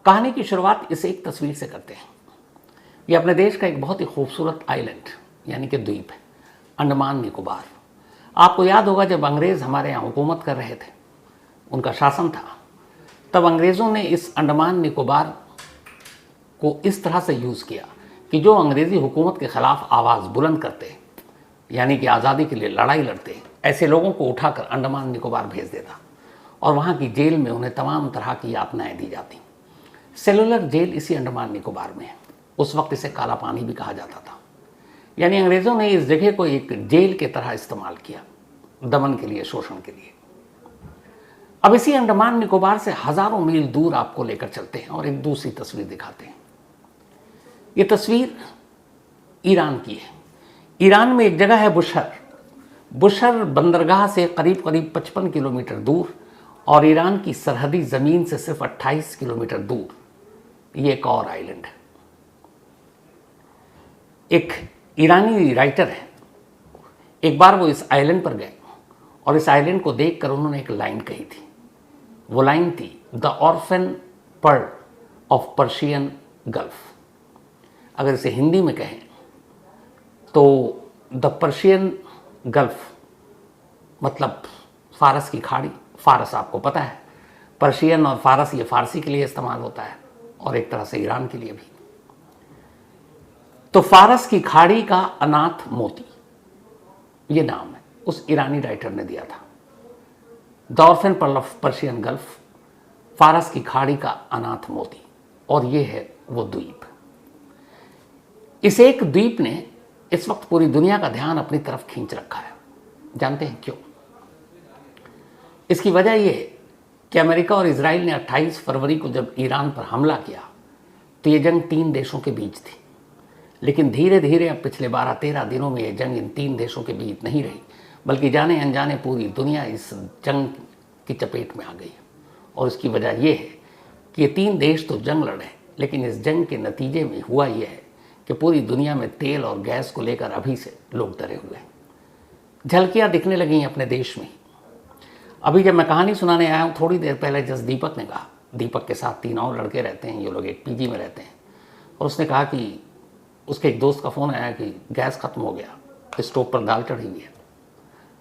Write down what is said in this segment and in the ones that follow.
कहानी की शुरुआत इस एक तस्वीर से करते हैं। ये अपने देश का एक बहुत ही खूबसूरत आइलैंड यानी कि द्वीप है, अंडमान निकोबार। आपको याद होगा जब अंग्रेज़ हमारे यहाँ हुकूमत कर रहे थे, उनका शासन था, तब अंग्रेज़ों ने इस अंडमान निकोबार को इस तरह से यूज़ किया कि जो अंग्रेज़ी हुकूमत के ख़िलाफ़ आवाज़ बुलंद करते, यानी कि आज़ादी के लिए लड़ाई लड़ते, ऐसे लोगों को उठाकर अंडमान निकोबार भेज देता और वहाँ की जेल में उन्हें तमाम तरह की यातनाएँ दी जाती। सेलुलर जेल इसी अंडमान निकोबार में है। उस वक्त इसे काला पानी भी कहा जाता था। यानी अंग्रेज़ों ने इस जगह को एक जेल के तरह इस्तेमाल किया, दमन के लिए, शोषण के लिए। अब इसी अंडमान निकोबार से हज़ारों मील दूर आपको लेकर चलते हैं और एक दूसरी तस्वीर दिखाते हैं। ये तस्वीर ईरान की है। ईरान में एक जगह है बुशर बंदरगाह से करीब करीब 55 किलोमीटर दूर और ईरान की सरहदी ज़मीन से सिर्फ 28 किलोमीटर दूर ये एक और आइलैंड है। एक ईरानी राइटर है, एक बार वो इस आइलैंड पर गए और इस आइलैंड को देखकर उन्होंने एक लाइन कही थी। वो लाइन थी, the orphan pearl of Persian gulf. अगर इसे हिंदी में कहें तो द पर्शियन गल्फ मतलब फारस की खाड़ी। फारस आपको पता है, पर्शियन और फारस ये फारसी के लिए इस्तेमाल होता है और एक तरह से ईरान के लिए भी। तो फारस की खाड़ी का अनाथ मोती ये नाम है, उस ईरानी राइटर ने दिया था। The orphan pearl of Persian gulf, फारस की खाड़ी का अनाथ मोती, और ये है वो द्वीप। इस एक द्वीप ने इस वक्त पूरी दुनिया का ध्यान अपनी तरफ खींच रखा है। जानते हैं क्यों? इसकी वजह यह है कि अमेरिका और इजराइल ने 28 फरवरी को जब ईरान पर हमला किया तो ये जंग 3 देशों के बीच थी। लेकिन धीरे धीरे अब पिछले 12-13 दिनों में ये जंग इन 3 देशों के बीच नहीं रही, बल्कि जाने अनजाने पूरी दुनिया इस जंग की चपेट में आ गई है। और इसकी वजह यह है कि ये 3 देश तो जंग लड़े, लेकिन इस जंग के नतीजे में हुआ यह है कि पूरी दुनिया में तेल और गैस को लेकर अभी से लोग डरे हुए हैं। झलकियाँ दिखने लगी हैं अपने देश में। अभी जब मैं कहानी सुनाने आया हूँ, थोड़ी देर पहले जस्ट दीपक ने कहा, दीपक के साथ 3 और लड़के रहते हैं, ये लोग एक पीजी में रहते हैं, और उसने कहा कि उसके एक दोस्त का फ़ोन आया कि गैस ख़त्म हो गया, स्टोव पर दाल चढ़ी हुई है।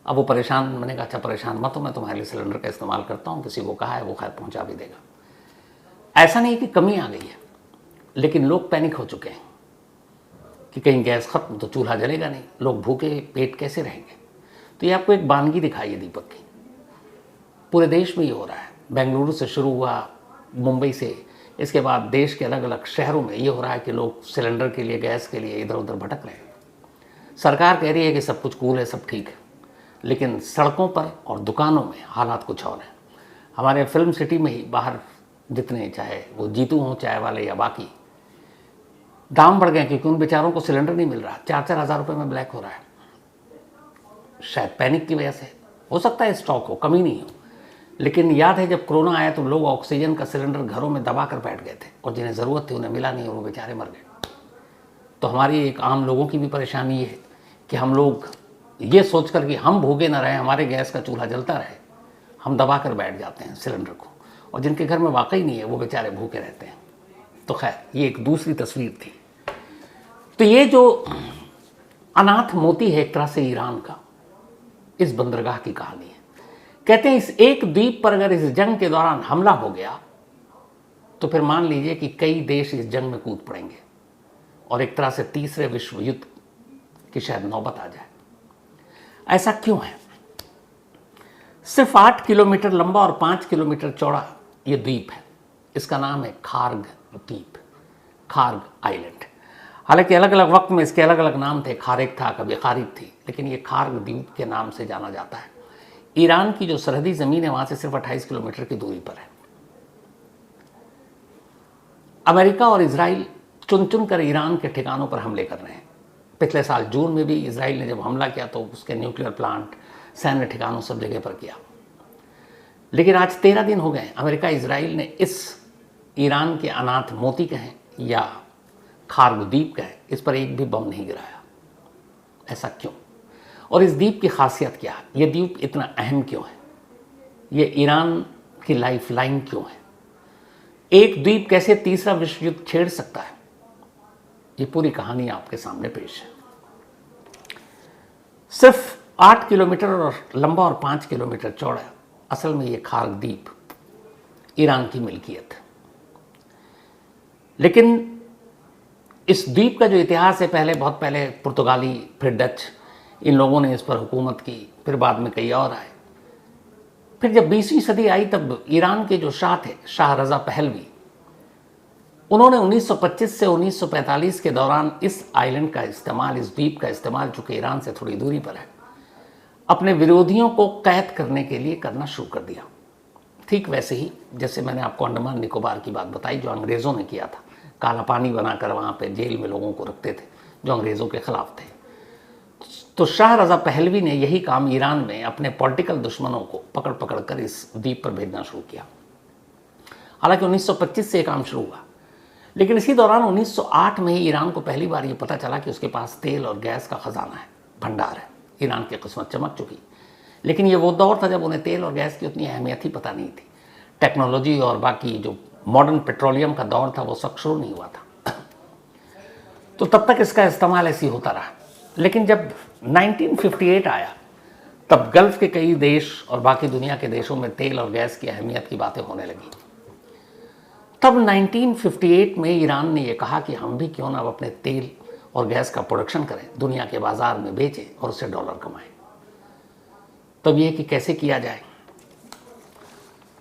अब वो परेशान, मैंने कहा अच्छा परेशान मत हो, मैं तुम्हारे लिए सिलेंडर का इस्तेमाल करता हूँ, किसी को कहा है वो खैर पहुँचा भी देगा। ऐसा नहीं कि कमी आ गई है, लेकिन लोग पैनिक हो चुके हैं कि कहीं गैस ख़त्म तो चूल्हा जलेगा नहीं, लोग भूखे पेट कैसे रहेंगे। तो ये आपको एक वानगी दिखाई है दीपक की। पूरे देश में ये हो रहा है। बेंगलुरु से शुरू हुआ, मुंबई से, इसके बाद देश के अलग अलग शहरों में ये हो रहा है कि लोग सिलेंडर के लिए, गैस के लिए इधर उधर भटक रहे हैं। सरकार कह रही है कि सब कुछ कूल है, सब ठीक है, लेकिन सड़कों पर और दुकानों में हालात कुछ और हैं। हमारे फिल्म सिटी में ही बाहर जितने, चाहे वो जीतू हों, चाय वाले या बाकी, दाम बढ़ गए क्योंकि उन बेचारों को सिलेंडर नहीं मिल रहा। 4-4 हज़ार रुपये में ब्लैक हो रहा है। शायद पैनिक की वजह से हो सकता है, स्टॉक हो, कमी नहीं हो। लेकिन याद है जब कोरोना आया तो लोग ऑक्सीजन का सिलेंडर घरों में दबा कर बैठ गए थे और जिन्हें ज़रूरत थी उन्हें मिला नहीं और वो बेचारे मर गए। तो हमारी एक आम लोगों की भी परेशानी ये है कि हम लोग ये सोचकर कि हम भूखे ना रहे, हमारे गैस का चूल्हा जलता रहे, हम दबा कर बैठ जाते हैं सिलेंडर को, और जिनके घर में वाकई नहीं है वो बेचारे भूखे रहते हैं। तो खैर ये एक दूसरी तस्वीर थी। तो ये जो अनाथ मोती है एक तरह से ईरान का, इस बंदरगाह की कहानी है। कहते हैं इस एक द्वीप पर अगर इस जंग के दौरान हमला हो गया तो फिर मान लीजिए कि कई देश इस जंग में कूद पड़ेंगे और एक तरह से तीसरे विश्व युद्ध की शायद नौबत आ जाए। ऐसा क्यों है? सिर्फ 8 किलोमीटर लंबा और 5 किलोमीटर चौड़ा ये द्वीप है। इसका नाम है खार्ग द्वीप, खार्ग आइलैंड। हालांकि अलग अलग वक्त में इसके अलग अलग नाम थे, खारिक था, कभी खारिक थी, लेकिन ये खार्ग द्वीप के नाम से जाना जाता है। ईरान की जो सरहदी ज़मीन है वहाँ से सिर्फ 28 किलोमीटर की दूरी पर है। अमेरिका और इजराइल चुन चुन कर ईरान के ठिकानों पर हमले कर रहे हैं। पिछले साल जून में भी इजराइल ने जब हमला किया तो उसके न्यूक्लियर प्लांट, सैन्य ठिकानों सब जगह पर किया। लेकिन आज 13 दिन हो गए, अमेरिका इजराइल ने इस ईरान के अनाथ मोती कहें या खार्ग द्वीप कहें, इस पर एक भी बम नहीं गिराया। ऐसा क्यों? और इस द्वीप की खासियत क्या है? ये द्वीप इतना अहम क्यों है? ये ईरान की लाइफ लाइन क्यों है? एक द्वीप कैसे तीसरा विश्व युद्ध छेड़ सकता है, ये पूरी कहानी आपके सामने पेश है। सिर्फ 8 किलोमीटर और लंबा और 5 किलोमीटर चौड़ा असल में ये खार्ग द्वीप ईरान की मिल्कियत है। लेकिन इस द्वीप का जो इतिहास है, बहुत पहले पुर्तगाली, फिर डच, इन लोगों ने इस पर हुकूमत की, फिर बाद में कई और आए। फिर जब 20वीं सदी आई तब ईरान के जो शाह थे, शाह रज़ा पहलवी, उन्होंने 1925 से 1945 के दौरान इस आइलैंड का इस्तेमाल, इस द्वीप का इस्तेमाल, चूंकि ईरान से थोड़ी दूरी पर है, अपने विरोधियों को कैद करने के लिए करना शुरू कर दिया। ठीक वैसे ही जैसे मैंने आपको अंडमान निकोबार की बात बताई, जो अंग्रेज़ों ने किया था, काला पानी बनाकर वहाँ पे जेल में लोगों को रखते थे जो अंग्रेज़ों के ख़िलाफ़ थे। तो शाह रज़ा पहलवी ने यही काम ईरान में अपने पॉलिटिकल दुश्मनों को पकड़ पकड़ कर इस द्वीप पर भेजना शुरू किया। हालांकि 1925 से ये काम शुरू हुआ, लेकिन इसी दौरान 1908 में ही ईरान को पहली बार ये पता चला कि उसके पास तेल और गैस का ख़जाना है, भंडार है। ईरान की किस्मत चमक चुकी, लेकिन ये वो दौर था जब उन्हें तेल और गैस की उतनी अहमियत ही पता नहीं थी। टेक्नोलॉजी और बाकी जो मॉडर्न पेट्रोलियम का दौर था वो सब शुरू नहीं हुआ था। तो तब तक इसका इस्तेमाल ऐसे ही होता रहा। लेकिन जब 1958 आया तब गल्फ के कई देश और बाकी दुनिया के देशों में तेल और गैस की अहमियत की बातें होने लगी। तब 1958 में ईरान ने यह कहा कि हम भी क्यों ना अपने तेल और गैस का प्रोडक्शन करें, दुनिया के बाजार में बेचें और उससे डॉलर कमाएं। तब यह कि कैसे किया जाए।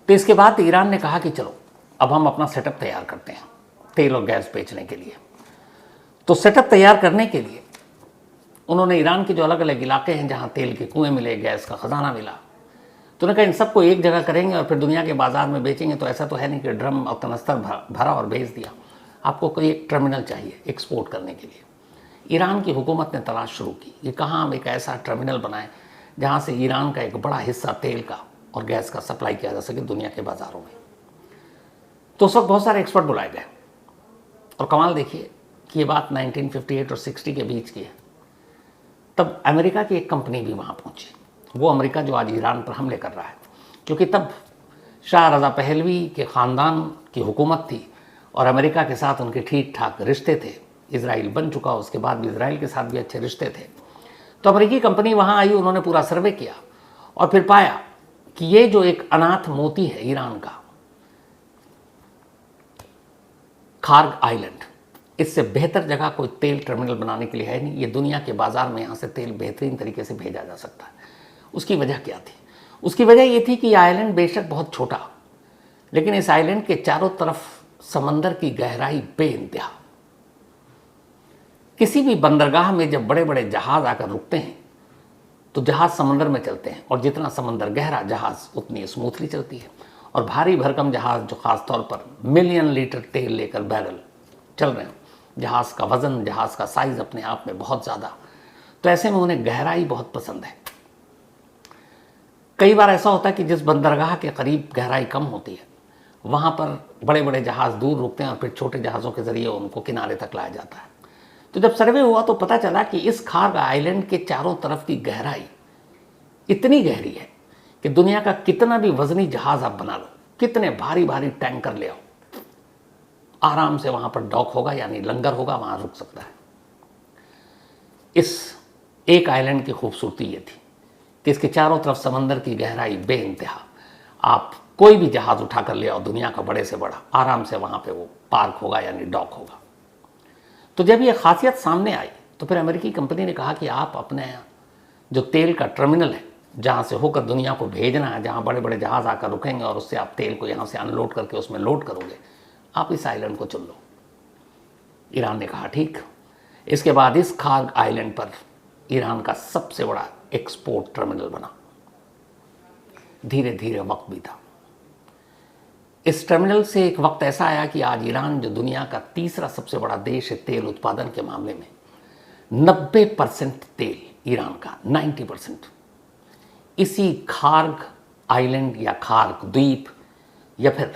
तो इसके बाद ईरान ने कहा कि चलो अब हम अपना सेटअप तैयार करते हैं तेल और गैस बेचने के लिए। तो सेटअप तैयार करने के लिए उन्होंने ईरान के जो अलग अलग इलाके हैं जहां तेल के कुएं मिले, गैस का खजाना मिला, तो उन्होंने कहा इन सबको एक जगह करेंगे और फिर दुनिया के बाजार में बेचेंगे। तो ऐसा तो है नहीं कि ड्रम और कनस्तर भरा और भेज दिया, आपको कोई एक टर्मिनल चाहिए एक्सपोर्ट करने के लिए। ईरान की हुकूमत ने तलाश शुरू की कि कहाँ हम एक ऐसा टर्मिनल बनाएं जहाँ से ईरान का एक बड़ा हिस्सा तेल का और गैस का सप्लाई किया जा सके दुनिया के बाज़ारों में। तो उस वक्त बहुत सारे एक्सपर्ट बुलाए गए और कमाल देखिए कि ये बात 1958 और 60 के बीच की है। तब अमेरिका की एक कंपनी भी वहाँ पहुँची, वो अमेरिका जो आज ईरान पर हमले कर रहा है, क्योंकि तब शाह रज़ा पहलवी के ख़ानदान की हुकूमत थी और अमेरिका के साथ उनके ठीक ठाक रिश्ते थे। इजराइल बन चुका, उसके बाद भी इजराइल के साथ भी अच्छे रिश्ते थे। तो अमेरिकी कंपनी वहाँ आई, उन्होंने पूरा सर्वे किया और फिर पाया कि ये जो एक अनाथ मोती है ईरान का, खार्ग आइलैंड, इससे बेहतर जगह कोई तेल टर्मिनल बनाने के लिए है नहीं। ये दुनिया के बाजार में यहाँ से तेल बेहतरीन तरीके से भेजा जा सकता है। उसकी वजह क्या थी? उसकी वजह ये थी कि आइलैंड बेशक बहुत छोटा, लेकिन इस आइलैंड के चारों तरफ समंदर की गहराई बेइंतहा। किसी भी बंदरगाह में जब बड़े बड़े जहाज आकर रुकते हैं तो जहाज समंदर में चलते हैं और जितना समंदर गहरा जहाज उतनी स्मूथली चलती है। और भारी भरकम जहाज जो खास तौर पर मिलियन लीटर तेल लेकर बैरल चल रहे हैं, जहाज का वजन, जहाज का साइज अपने आप में बहुत ज़्यादा, तो ऐसे में उन्हें गहराई बहुत पसंद है। कई बार ऐसा होता है कि जिस बंदरगाह के करीब गहराई कम होती है वहाँ पर बड़े बड़े जहाज दूर रुकते हैं और फिर छोटे जहाज़ों के ज़रिए उनको किनारे तक लाया जाता है। तो जब सर्वे हुआ तो पता चला कि इस खार्ग आइलैंड के चारों तरफ की गहराई इतनी गहरी है कि दुनिया का कितना भी वजनी जहाज आप बना लो, कितने भारी भारी टैंकर ले आओ, आराम से वहाँ पर डॉक होगा, यानी लंगर होगा, वहाँ रुक सकता है। इस एक आइलैंड की खूबसूरती ये थी कि इसके चारों तरफ समंदर की गहराई बेइंतहा। आप कोई भी जहाज उठा कर ले आओ, दुनिया का बड़े से बड़ा, आराम से वहाँ पे वो पार्क होगा, यानी डॉक होगा। तो जब ये खासियत सामने आई तो फिर अमेरिकी कंपनी ने कहा कि आप अपने जो तेल का टर्मिनल है, जहाँ से होकर दुनिया को भेजना है, जहाँ बड़े बड़े जहाज आकर रुकेंगे और उससे आप तेल को यहाँ से अनलोड करके उसमें लोड करोगे, आप इस आइलैंड को चुन लो। ईरान ने कहा ठीक। इसके बाद इस खार्ग आइलैंड पर ईरान का सबसे बड़ा एक्सपोर्ट टर्मिनल बना। धीरे धीरे वक्त बीता। इस टर्मिनल से एक वक्त ऐसा आया कि आज ईरान जो दुनिया का तीसरा सबसे बड़ा देश है तेल उत्पादन के मामले में, 90% तेल ईरान का, 90% इसी खार्ग आइलैंड या खार्ग द्वीप या फिर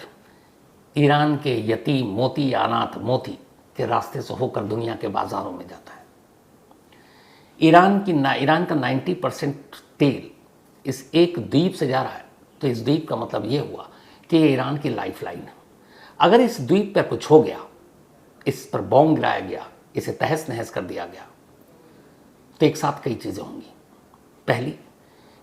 ईरान के यतीम मोती या अनाथ मोती के रास्ते से होकर दुनिया के बाजारों में जाता है। ईरान का 90% तेल इस एक द्वीप से जा रहा है। तो इस द्वीप का मतलब ये हुआ कि ये ईरान की लाइफलाइन है। अगर इस द्वीप पर कुछ हो गया, इस पर बॉम्ब गिराया गया, इसे तहस नहस कर दिया गया, तो एक साथ कई चीज़ें होंगी। पहली,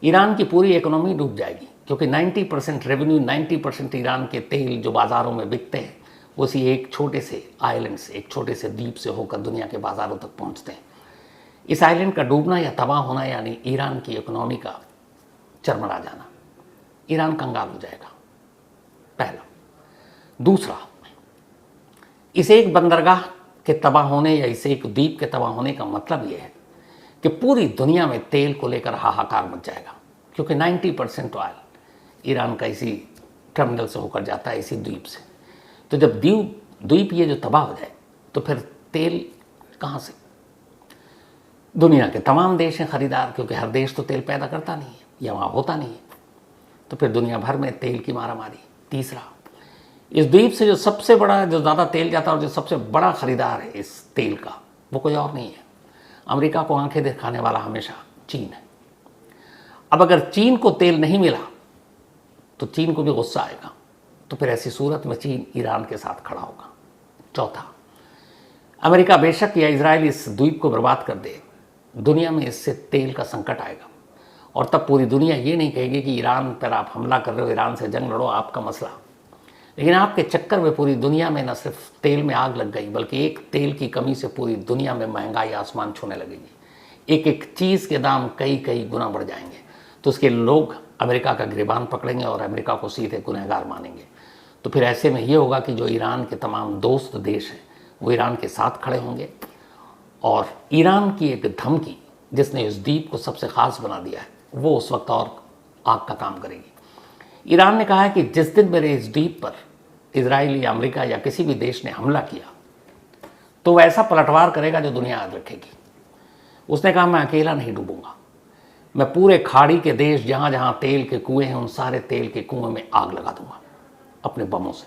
ईरान की पूरी इकोनॉमी डूब जाएगी, क्योंकि 90% रेवेन्यू, 90% ईरान के तेल जो बाज़ारों में बिकते हैं वो इसी एक छोटे से आइलैंड से, एक छोटे से द्वीप से होकर दुनिया के बाज़ारों तक पहुंचते हैं। इस आइलैंड का डूबना या तबाह होना यानी ईरान की इकोनॉमी का चरमरा जाना। ईरान कंगाल हो जाएगा, पहला। दूसरा, इस एक बंदरगाह के तबाह होने या इस एक द्वीप के तबाह होने का मतलब यह है कि पूरी दुनिया में तेल को लेकर हाहाकार मच जाएगा, क्योंकि 90% ऑयल ईरान का इसी टर्मिनल से होकर जाता है, इसी द्वीप से। तो जब द्वीप ये जो तबाह हो जाए तो फिर तेल कहाँ से? दुनिया के तमाम देश हैं खरीदार, क्योंकि हर देश तो तेल पैदा करता नहीं है या वहाँ होता नहीं है, तो फिर दुनिया भर में तेल की मारामारी। तीसरा, इस द्वीप से जो सबसे बड़ा, जो ज़्यादा तेल जाता है और जो सबसे बड़ा खरीदार है इस तेल का, वो कोई और नहीं है, अमेरिका को आंखें दिखाने वाला हमेशा चीन है। अब अगर चीन को तेल नहीं मिला तो चीन को भी गुस्सा आएगा, तो फिर ऐसी सूरत में चीन ईरान के साथ खड़ा होगा। चौथा, अमेरिका बेशक या इजराइल इस द्वीप को बर्बाद कर दे, दुनिया में इससे तेल का संकट आएगा, और तब पूरी दुनिया ये नहीं कहेगी कि ईरान पर आप हमला कर रहे हो, ईरान से जंग लड़ो, आपका मसला। लेकिन आपके चक्कर में पूरी दुनिया में न सिर्फ तेल में आग लग गई, बल्कि एक तेल की कमी से पूरी दुनिया में महंगाई आसमान छूने लगेगी। एक एक चीज़ के दाम कई कई गुना बढ़ जाएंगे, तो उसके लोग अमेरिका का गिरबान पकड़ेंगे और अमेरिका को सीधे गुनहगार मानेंगे। तो फिर ऐसे में ये होगा कि जो ईरान के तमाम दोस्त देश हैं वो ईरान के साथ खड़े होंगे, और ईरान की एक धमकी जिसने इस द्वीप को सबसे ख़ास बना दिया है वो उस वक्त और आग का काम करेगी। ईरान ने कहा है कि जिस दिन मेरे इस द्वीप पर इजराइल या अमेरिका या किसी भी देश ने हमला किया तो वह ऐसा पलटवार करेगा जो दुनिया याद रखेगी। उसने कहा, मैं अकेला नहीं डूबूंगा, मैं पूरे खाड़ी के देश जहाँ जहाँ तेल के कुएं हैं उन सारे तेल के कुएं में आग लगा दूंगा अपने बमों से।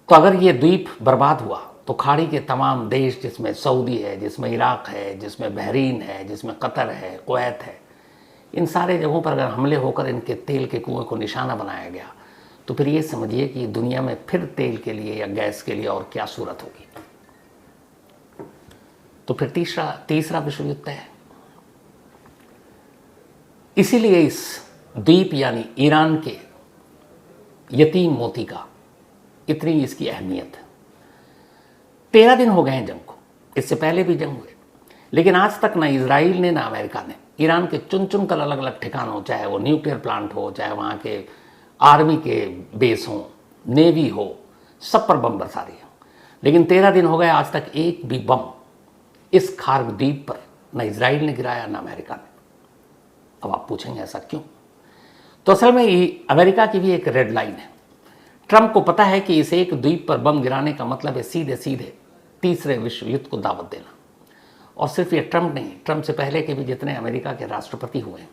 तो अगर ये द्वीप बर्बाद हुआ तो खाड़ी के तमाम देश, जिसमें सऊदी है, जिसमें इराक है, जिसमें बहरीन है, जिसमें कतर है, कुवैत है, इन सारे जगहों पर अगर हमले होकर इनके तेल के कुएं को निशाना बनाया गया तो फिर ये समझिए कि दुनिया में फिर तेल के लिए या गैस के लिए और क्या सूरत होगी। तो फिर तीसरा विश्व युद्ध है। इसीलिए इस द्वीप यानी ईरान के यतीम मोती का इतनी इसकी अहमियत है। 13 दिन हो गए हैं जंग को, इससे पहले भी जंग हुए, लेकिन आज तक ना इजराइल ने ना अमेरिका ने ईरान के चुन चुन कर अलग अलग ठिकानों, चाहे वो न्यूक्लियर प्लांट हो, चाहे वहाँ के आर्मी के बेस हों, नेवी हो, सब पर बम बरसा रही हो, लेकिन 13 दिन हो गए आज तक एक भी बम इस खार्ग द्वीप पर न इजराइल ने गिराया न अमेरिका ने। अब आप पूछेंगे ऐसा क्यों? तो असल में अमेरिका की भी एक रेड लाइन है। ट्रंप को पता है कि इस एक द्वीप पर बम गिराने का मतलब है सीधे सीधे तीसरे विश्व युद्ध को दावत देना। और सिर्फ ये ट्रंप नहीं, ट्रंप से पहले के भी जितने अमेरिका के राष्ट्रपति हुए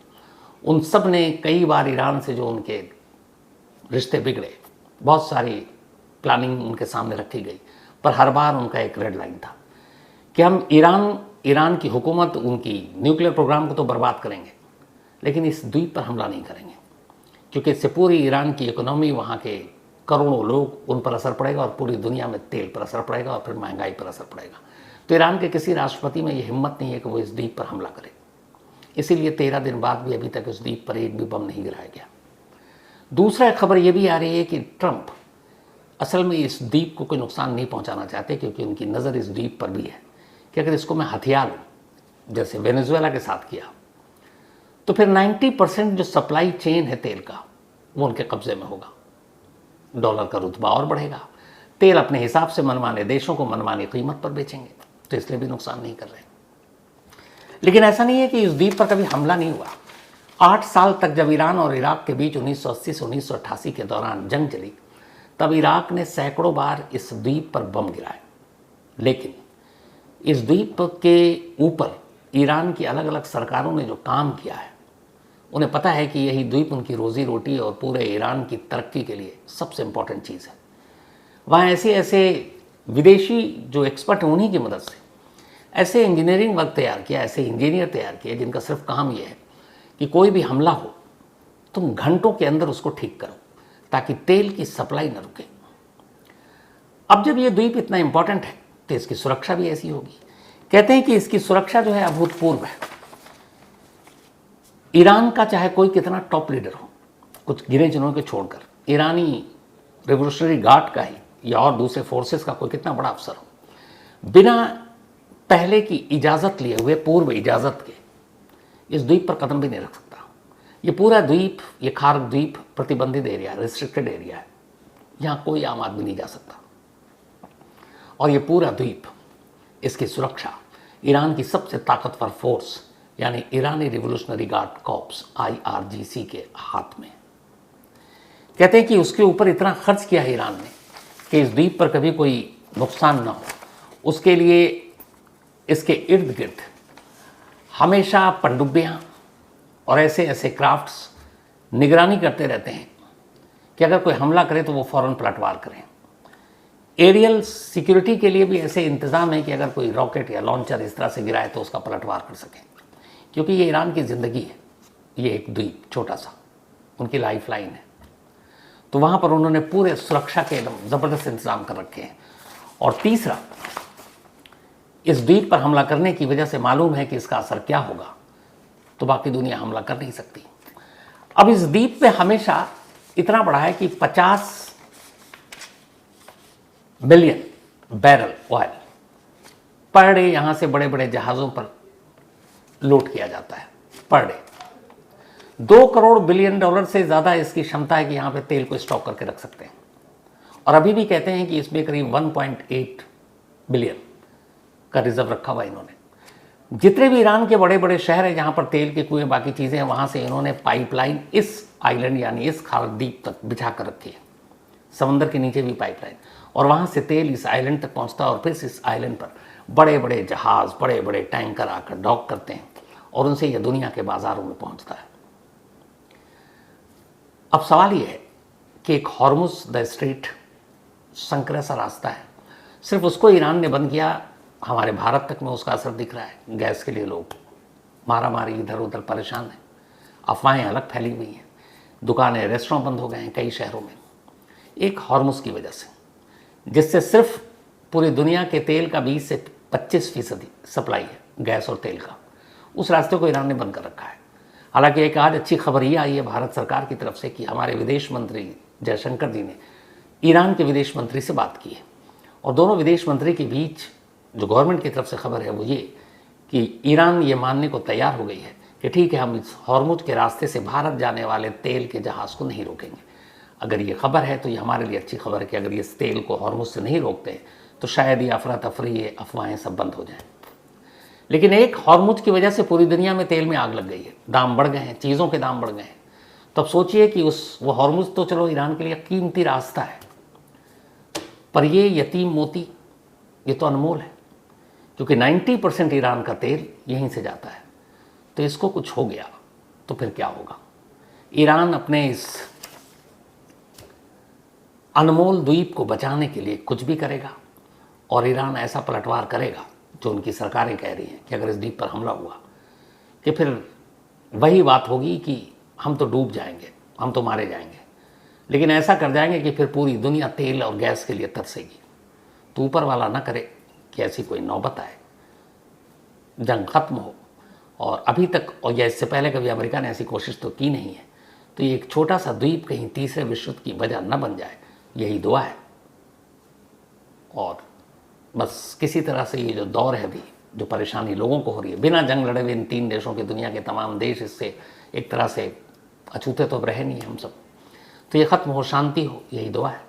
उन सब ने कई बार ईरान से जो उनके रिश्ते बिगड़े, बहुत सारी प्लानिंग उनके सामने रखी गई, पर हर बार उनका एक रेड लाइन था कि हम ईरान की हुकूमत, उनकी न्यूक्लियर प्रोग्राम को तो बर्बाद करेंगे, लेकिन इस द्वीप पर हमला नहीं करेंगे, क्योंकि इससे पूरी ईरान की इकोनॉमी, वहाँ के करोड़ों लोग, उन पर असर पड़ेगा और पूरी दुनिया में तेल पर असर पड़ेगा और फिर महंगाई पर असर पड़ेगा। तो ईरान के किसी राष्ट्रपति में ये हिम्मत नहीं है कि वो इस द्वीप पर हमला करे। इसीलिए 13 दिन बाद भी अभी तक उस द्वीप पर एक भी बम नहीं गिराया गया। दूसरा खबर ये भी आ रही है कि ट्रंप असल में इस द्वीप को कोई नुकसान नहीं पहुंचाना चाहते, क्योंकि उनकी नज़र इस द्वीप पर भी है कि अगर इसको मैं हथिया लूँ, जैसे वेनेजुएला के साथ किया, तो फिर 90% जो सप्लाई चेन है तेल का वो उनके कब्जे में होगा, डॉलर का रुतबा और बढ़ेगा, तेल अपने हिसाब से मनमाने देशों को मनमानी कीमत पर बेचेंगे, तो इसलिए भी नुकसान नहीं कर रहे। लेकिन ऐसा नहीं है कि इस द्वीप पर कभी हमला नहीं हुआ। 8 साल तक जब ईरान और इराक के बीच 1980 से 1988 के दौरान जंग चली, तब इराक ने सैकड़ों बार इस द्वीप पर बम गिराए, लेकिन इस द्वीप के ऊपर ईरान की अलग अलग सरकारों ने जो काम किया है, उन्हें पता है कि यही द्वीप उनकी रोजी रोटी और पूरे ईरान की तरक्की के लिए सबसे इम्पॉर्टेंट चीज़ है। वहाँ ऐसे विदेशी जो एक्सपर्ट हैं उन्हीं की मदद से ऐसे इंजीनियरिंग वर्क तैयार किया, ऐसे इंजीनियर तैयार किए जिनका सिर्फ काम यह है कि कोई भी हमला हो तुम घंटों के अंदर उसको ठीक करो, ताकि तेल की सप्लाई न रुके। अब जब ये द्वीप इतना इंपॉर्टेंट है तो इसकी सुरक्षा भी ऐसी होगी। कहते हैं कि इसकी सुरक्षा जो है अभूतपूर्व है। ईरान का चाहे कोई कितना टॉप लीडर हो, कुछ गिने चुनों के छोड़कर, ईरानी रिवोल्यूशनरी गार्ड का ही या और दूसरे फोर्सेस का कोई कितना बड़ा अफसर हो, बिना पहले की इजाज़त लिए हुए, पूर्व इजाज़त के, इस द्वीप पर कदम भी नहीं रख सकता। ये पूरा द्वीप, ये खार्ग द्वीप प्रतिबंधित एरिया है, रिस्ट्रिक्टेड एरिया है, यहाँ कोई आम आदमी नहीं जा सकता। और ये पूरा द्वीप, इसकी सुरक्षा ईरान की सबसे ताकतवर फोर्स यानी ईरानी रिवोल्यूशनरी गार्ड कॉर्प्स IRGC के हाथ में। कहते हैं कि उसके ऊपर इतना खर्च किया है ईरान ने कि इस द्वीप पर कभी कोई नुकसान ना हो, उसके लिए इसके इर्द गिर्द हमेशा पनडुब्बियाँ और ऐसे ऐसे क्राफ्ट्स निगरानी करते रहते हैं कि अगर कोई हमला करे तो वो फ़ौरन पलटवार करें। एरियल सिक्योरिटी के लिए भी ऐसे इंतज़ाम है कि अगर कोई रॉकेट या लॉन्चर इस तरह से गिराए तो उसका पलटवार कर सकें, क्योंकि ये ईरान की ज़िंदगी है। ये एक द्वीप छोटा सा उनकी लाइफ लाइन है, तो वहाँ पर उन्होंने पूरे सुरक्षा के एकदम ज़बरदस्त इंतज़ाम कर रखे हैं। और तीसरा, इस द्वीप पर हमला करने की वजह से मालूम है कि इसका असर क्या होगा, तो बाकी दुनिया हमला कर नहीं सकती। अब इस द्वीप पे हमेशा इतना बड़ा है कि 50 billion barrel oil per day यहाँ से बड़े बड़े जहाज़ों पर लोड किया जाता है per day. 2 crore billion dollar से ज़्यादा इसकी क्षमता है कि यहाँ पे तेल को स्टॉक करके रख सकते हैं। और अभी भी कहते हैं कि इसमें करीब 1.8 बिलियन का रिजर्व रखा हुआ इन्होंने। जितने भी ईरान के बड़े बड़े शहर हैं जहाँ पर तेल के कुएं बाकी चीज़ें हैं, वहाँ से इन्होंने पाइपलाइन इस आइलैंड यानी इस खार्ग द्वीप तक बिछा कर रखी है। समंदर के नीचे भी पाइपलाइन, और वहाँ से तेल इस आइलैंड तक पहुँचता है और फिर इस आइलैंड पर बड़े बड़े जहाज़, बड़े बड़े टैंकर आकर डॉक करते हैं और उनसे यह दुनिया के बाज़ारों में पहुँचता है। अब सवाल ये है कि एक हॉर्मुज़ द स्ट्रेट संकरा सा रास्ता है, सिर्फ उसको ईरान ने बंद किया, हमारे भारत तक में उसका असर दिख रहा है। गैस के लिए लोग मारा मारी इधर उधर परेशान हैं, अफवाहें अलग फैली हुई हैं, दुकानें रेस्टोरेंट बंद हो गए हैं कई शहरों में, एक हॉर्मुज़ की वजह से, जिससे सिर्फ पूरी दुनिया के तेल का 20 से 25% सप्लाई है गैस और तेल का। उस रास्ते को ईरान ने बंद कर रखा है। हालांकि एक आज अच्छी खबर ये आई है भारत सरकार की तरफ से कि हमारे विदेश मंत्री जयशंकर जी ने ईरान के विदेश मंत्री से बात की है, और दोनों विदेश मंत्री के बीच जो गवर्नमेंट की तरफ से खबर है वो ये कि ईरान ये मानने को तैयार हो गई है कि ठीक है, हम इस हॉर्मुज़ के रास्ते से भारत जाने वाले तेल के जहाज़ को नहीं रोकेंगे। अगर ये खबर है तो ये हमारे लिए अच्छी खबर है कि अगर ये इस तेल को हॉर्मुज़ से नहीं रोकते तो शायद ये अफरा तफरी, ये अफवाहें सब बंद हो जाएं। लेकिन एक हॉर्मुज़ की वजह से पूरी दुनिया में तेल में आग लग गई है, दाम बढ़ गए हैं, चीज़ों के दाम बढ़ गए हैं। तो अब सोचिए कि वो हॉर्मुज़ तो चलो ईरान के लिए कीमती रास्ता है, पर ये यतीम मोती, ये तो अनमोल है, क्योंकि 90% ईरान का तेल यहीं से जाता है। तो इसको कुछ हो गया तो फिर क्या होगा? ईरान अपने इस अनमोल द्वीप को बचाने के लिए कुछ भी करेगा, और ईरान ऐसा पलटवार करेगा जो उनकी सरकारें कह रही हैं कि अगर इस द्वीप पर हमला हुआ कि फिर वही बात होगी कि हम तो डूब जाएंगे, हम तो मारे जाएंगे। लेकिन ऐसा कर जाएंगे कि फिर पूरी दुनिया तेल और गैस के लिए तरसेगी। तो ऊपर वाला ना करे कि ऐसी कोई नौबत आए, जंग ख़त्म हो। और अभी तक, और या इससे पहले कभी अमेरिका ने ऐसी कोशिश तो की नहीं है, तो ये एक छोटा सा द्वीप कहीं तीसरे विश्व युद्ध की वजह न बन जाए, यही दुआ है। और बस किसी तरह से ये जो दौर है भी, जो परेशानी लोगों को हो रही है, बिना जंग लड़े हुए इन 3 देशों के, दुनिया के तमाम देश इससे एक तरह से अछूते तो रहे नहीं हम सब, तो ये ख़त्म हो, शांति हो, यही दुआ है।